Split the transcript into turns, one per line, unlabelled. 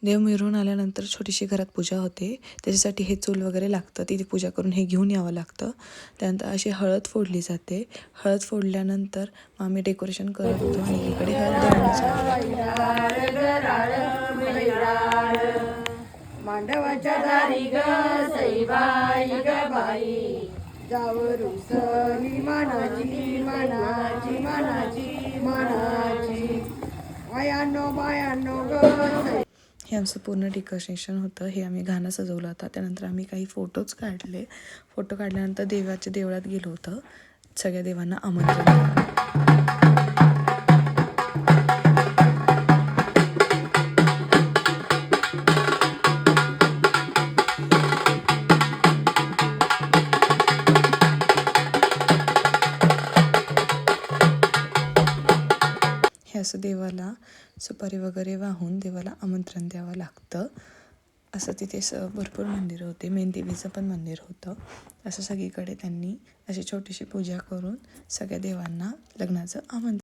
देव मिरवून आल्यानंतर छोटीशी घरात पूजा होते. त्याच्यासाठी हे चूल वगैरे लागतं, तिथे पूजा करून हे घेऊन यावं लागतं. त्यानंतर अशी हळद फोडली जाते. हळद फोडल्यानंतर आम्ही डेकोरेशन करत होतो आणि इकडे हळद देवाला
मांडवाच्या दारी ग सईबाई ग बाई जावरू सली मानाची मानाची मानाची मानाची बायानो ग.
हे आमचं पूर्ण डेकोरेशन होतं. हे आम्ही गाणं सजवलं होतं. त्यानंतर आम्ही काही फोटोज काढले. फोटो काढल्यानंतर देवाच्या देवळात गेलो होतं सगळ्या देवांना आमंत्रण द्यायला. हे असं देवाला सुपारी वगैरे वाहून देवाला आमंत्रण द्यावं लागतं. असं तिथे भरपूर मंदिरं होते. मेणदेवीचं पण मंदिर होतं. असं सगळीकडे त्यांनी अशी छोटीशी पूजा करून सगळ्या देवांना लग्नाचं आमंत्रण